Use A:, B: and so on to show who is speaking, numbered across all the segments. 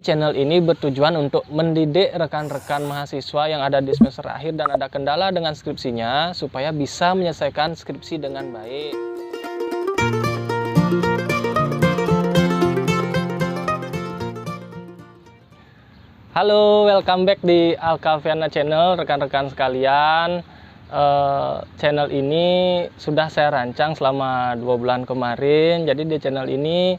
A: Channel ini bertujuan untuk mendidik rekan-rekan mahasiswa yang ada di semester akhir dan ada kendala dengan skripsinya supaya bisa menyelesaikan skripsi dengan baik. Halo, welcome back di Alkaviana Channel, rekan-rekan sekalian. Channel ini sudah saya rancang selama 2 bulan kemarin. Jadi di channel ini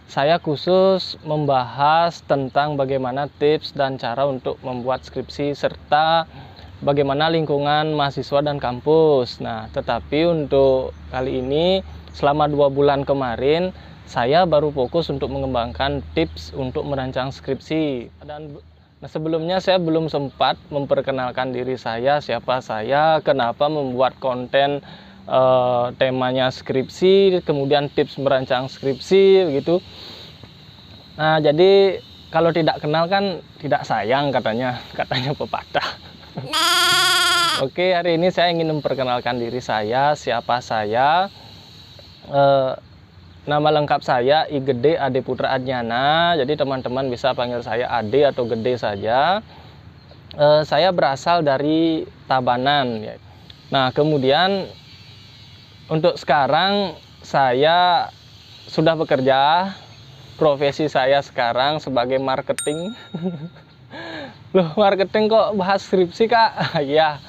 A: saya khusus membahas tentang bagaimana tips dan cara untuk membuat skripsi serta bagaimana lingkungan mahasiswa dan kampus. Nah, tetapi untuk kali ini selama 2 bulan kemarin saya baru fokus untuk mengembangkan tips untuk merancang skripsi. Nah, sebelumnya saya belum sempat memperkenalkan diri saya, siapa saya, kenapa membuat konten temanya skripsi, kemudian tips merancang skripsi, begitu. Nah, jadi kalau tidak kenal kan tidak sayang katanya pepatah. Oke, hari ini saya ingin memperkenalkan diri saya, siapa saya. Nama lengkap saya I Gede Ade Putra Adnyana. Jadi teman-teman bisa panggil saya Ade atau Gede saja. Saya berasal dari Tabanan. Nah, kemudian untuk sekarang saya sudah bekerja. Profesi saya sekarang sebagai marketing. Loh, marketing kok bahas skripsi, Kak? Ya,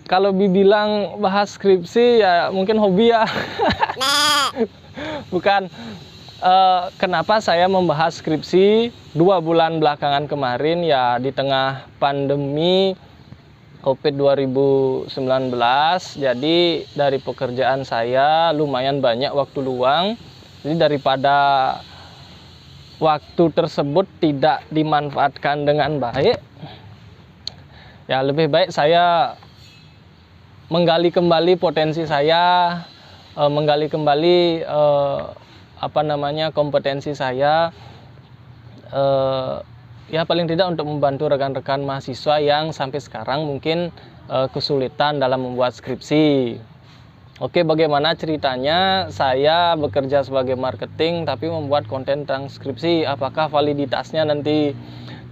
A: kalau dibilang bahas skripsi ya mungkin hobi ya. Bukan. Kenapa saya membahas skripsi 2 bulan belakangan kemarin, ya di tengah pandemi COVID 2019. Jadi dari pekerjaan saya lumayan banyak waktu luang. Jadi daripada waktu tersebut tidak dimanfaatkan dengan baik, ya lebih baik saya menggali kembali potensi saya, menggali kembali kompetensi saya, ya paling tidak untuk membantu rekan-rekan mahasiswa yang sampai sekarang mungkin kesulitan dalam membuat skripsi. Oke, bagaimana ceritanya saya bekerja sebagai marketing tapi membuat konten tentang skripsi? Apakah validitasnya nanti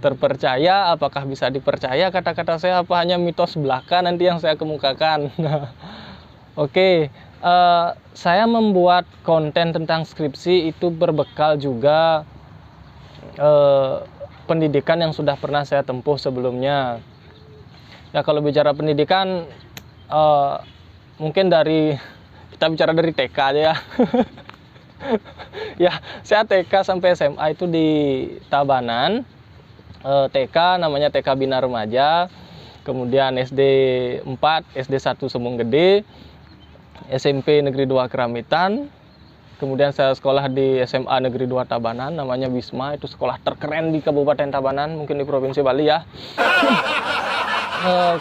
A: terpercaya? Apakah bisa dipercaya kata-kata saya? Apa hanya mitos belaka nanti yang saya kemukakan? Oke, saya membuat konten tentang skripsi itu berbekal juga pendidikan yang sudah pernah saya tempuh sebelumnya. Ya, kalau bicara pendidikan, mungkin kita bicara dari TK aja ya. Ya, saya TK sampai SMA itu di Tabanan. TK namanya TK Bina Remaja, kemudian SD 4, SD 1 Sembung Gede, SMP Negeri 2 Keramitan, kemudian saya sekolah di SMA Negeri 2 Tabanan, namanya Wisma, itu sekolah terkeren di Kabupaten Tabanan, mungkin di Provinsi Bali ya.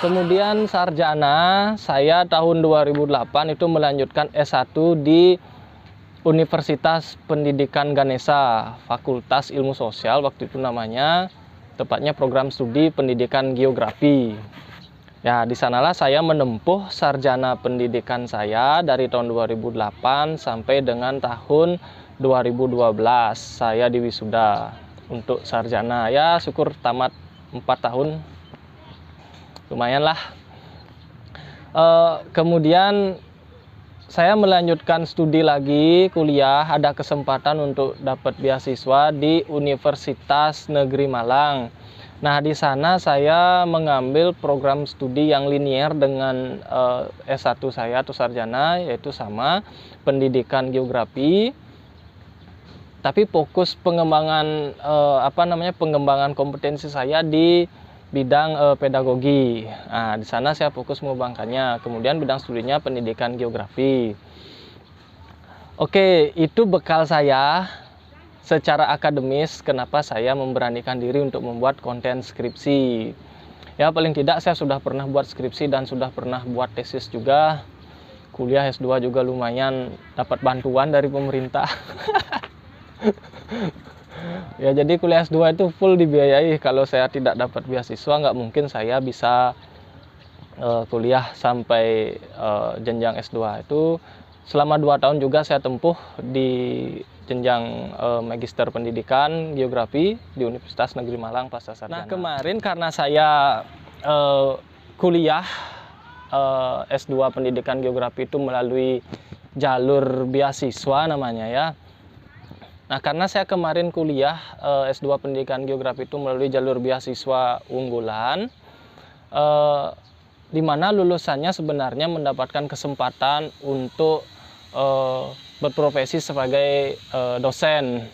A: Kemudian sarjana, saya tahun 2008 itu melanjutkan S1 di Universitas Pendidikan Ganesha, Fakultas Ilmu Sosial waktu itu namanya, tepatnya program studi pendidikan geografi. Ya, di sanalah saya menempuh sarjana pendidikan saya dari tahun 2008 sampai dengan tahun 2012 saya diwisuda untuk sarjana. Ya, syukur tamat 4 tahun. Lumayan lah. Kemudian saya melanjutkan studi lagi, kuliah, ada kesempatan untuk dapat beasiswa di Universitas Negeri Malang. Nah, di sana saya mengambil program studi yang linier dengan S1 saya atau sarjana, yaitu sama pendidikan geografi. Tapi fokus pengembangan pengembangan kompetensi saya di bidang pedagogi. Nah, di sana saya fokus mengembangkannya. Kemudian bidang studinya pendidikan geografi. Oke, itu bekal saya secara akademis kenapa saya memberanikan diri untuk membuat konten skripsi. Ya, paling tidak saya sudah pernah buat skripsi dan sudah pernah buat tesis juga. Kuliah S2 juga lumayan dapat bantuan dari pemerintah. Ya, jadi kuliah S2 itu full dibiayai. Kalau saya tidak dapat beasiswa, nggak mungkin saya bisa kuliah sampai jenjang S2. Itu selama 2 tahun juga saya tempuh di jenjang Magister Pendidikan Geografi di Universitas Negeri Malang pasca sarjana. Nah, kemarin karena saya kuliah S2 Pendidikan Geografi itu melalui jalur beasiswa namanya ya. Nah, karena saya kemarin kuliah S2 Pendidikan Geografi itu melalui jalur beasiswa unggulan, di mana lulusannya sebenarnya mendapatkan kesempatan untuk berprofesi sebagai dosen.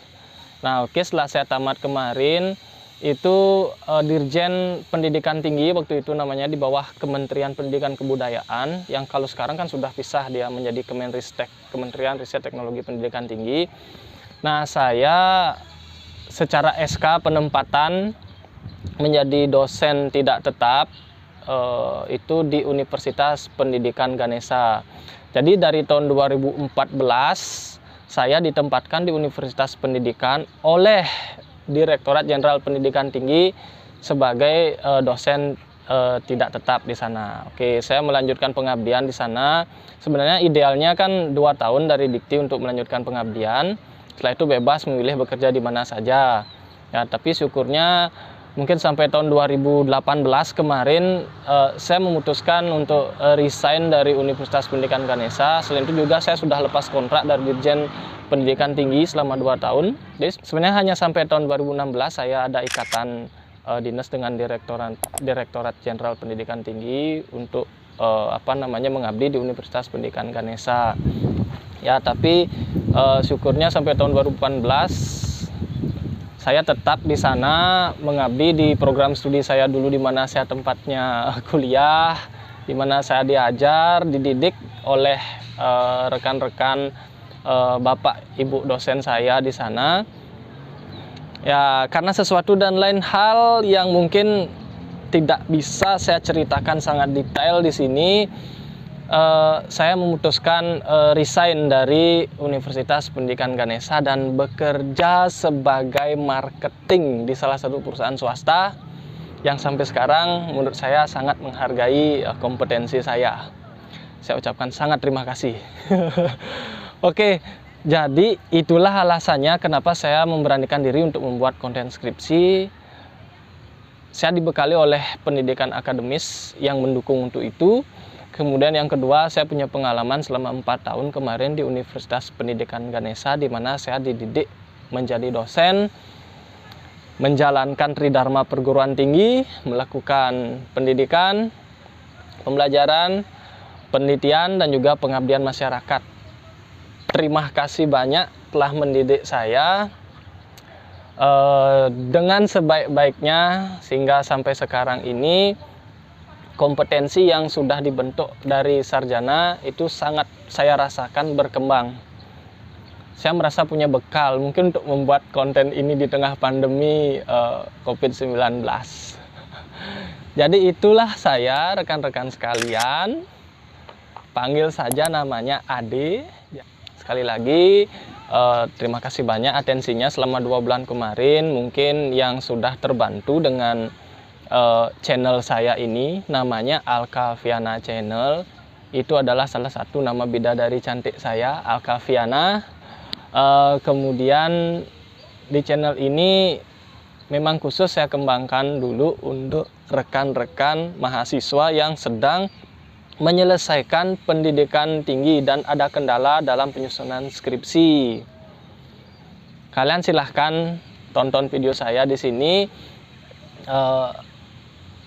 A: Nah, oke, setelah saya tamat kemarin, itu Dirjen Pendidikan Tinggi waktu itu namanya di bawah Kementerian Pendidikan Kebudayaan, yang kalau sekarang kan sudah pisah dia menjadi Kemenristek, Kementerian Riset Teknologi Pendidikan Tinggi. Nah, saya secara SK penempatan menjadi dosen tidak tetap itu di Universitas Pendidikan Ganesha. Jadi dari tahun 2014 saya ditempatkan di Universitas Pendidikan oleh Direktorat Jenderal Pendidikan Tinggi sebagai dosen tidak tetap di sana. Oke, saya melanjutkan pengabdian di sana. Sebenarnya idealnya kan 2 tahun dari dikti untuk melanjutkan pengabdian. Setelah itu bebas memilih bekerja di mana saja. Ya, tapi syukurnya mungkin sampai tahun 2018 kemarin saya memutuskan untuk resign dari Universitas Pendidikan Ganesha. Selain itu juga saya sudah lepas kontrak dari Dirjen Pendidikan Tinggi selama 2 tahun. Jadi sebenarnya hanya sampai tahun 2016 saya ada ikatan dinas dengan Direktorat Jenderal Pendidikan Tinggi untuk mengabdi di Universitas Pendidikan Ganesha. Ya, tapi syukurnya sampai tahun 2018 saya tetap di sana mengabdi di program studi saya dulu, di mana saya tempatnya kuliah, di mana saya diajar, dididik oleh rekan-rekan Bapak Ibu dosen saya di sana. Ya, karena sesuatu dan lain hal yang mungkin tidak bisa saya ceritakan sangat detail di sini, saya memutuskan resign dari Universitas Pendidikan Ganesha dan bekerja sebagai marketing di salah satu perusahaan swasta yang sampai sekarang menurut saya sangat menghargai kompetensi saya. Saya ucapkan sangat terima kasih. Oke, jadi itulah alasannya kenapa saya memberanikan diri untuk membuat konten skripsi. Saya dibekali oleh pendidikan akademis yang mendukung untuk itu. Kemudian yang kedua, saya punya pengalaman selama 4 tahun kemarin di Universitas Pendidikan Ganesha, di mana saya dididik menjadi dosen, menjalankan tridharma perguruan tinggi, melakukan pendidikan, pembelajaran, penelitian, dan juga pengabdian masyarakat. Terima kasih banyak telah mendidik saya dengan sebaik-baiknya sehingga sampai sekarang ini kompetensi yang sudah dibentuk dari sarjana itu sangat saya rasakan berkembang. Saya merasa punya bekal mungkin untuk membuat konten ini di tengah pandemi COVID-19. Jadi itulah saya, rekan-rekan sekalian. Panggil saja namanya Ade. Sekali lagi terima kasih banyak atensinya selama 2 bulan kemarin. Mungkin yang sudah terbantu dengan channel saya ini, namanya Alkaviana Channel. Itu adalah salah satu nama bidadari cantik saya, Alkaviana. Kemudian di channel ini memang khusus saya kembangkan dulu untuk rekan-rekan mahasiswa yang sedang menyelesaikan pendidikan tinggi dan ada kendala dalam penyusunan skripsi. Kalian silahkan tonton video saya di sini.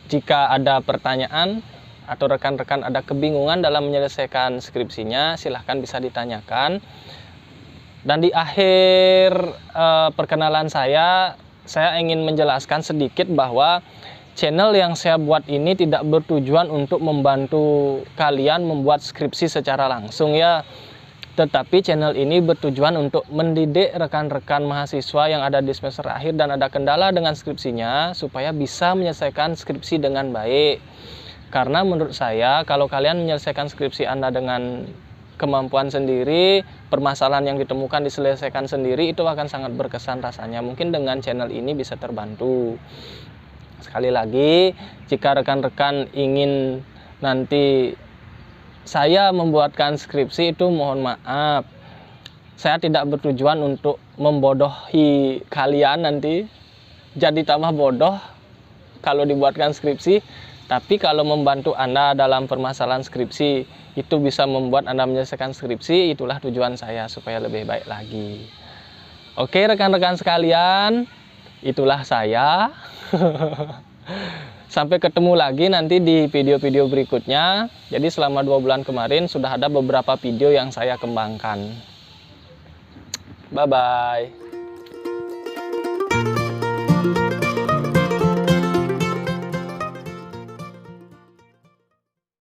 A: Jika ada pertanyaan atau rekan-rekan ada kebingungan dalam menyelesaikan skripsinya, silahkan bisa ditanyakan. Dan di akhir perkenalan saya ingin menjelaskan sedikit bahwa channel yang saya buat ini tidak bertujuan untuk membantu kalian membuat skripsi secara langsung ya. Tetapi channel ini bertujuan untuk mendidik rekan-rekan mahasiswa yang ada di semester akhir dan ada kendala dengan skripsinya supaya bisa menyelesaikan skripsi dengan baik. Karena menurut saya kalau kalian menyelesaikan skripsi Anda dengan kemampuan sendiri, permasalahan yang ditemukan diselesaikan sendiri, itu akan sangat berkesan rasanya. Mungkin dengan channel ini bisa terbantu. Sekali lagi, jika rekan-rekan ingin nanti saya membuatkan skripsi itu mohon maaf. Saya tidak bertujuan untuk membodohi kalian nanti jadi tambah bodoh kalau dibuatkan skripsi, tapi kalau membantu Anda dalam permasalahan skripsi itu bisa membuat Anda menyelesaikan skripsi, itulah tujuan saya supaya lebih baik lagi. Oke rekan-rekan sekalian, itulah saya. Sampai ketemu lagi nanti di video-video berikutnya. Jadi selama 2 bulan kemarin sudah ada beberapa video yang saya kembangkan. Bye-bye.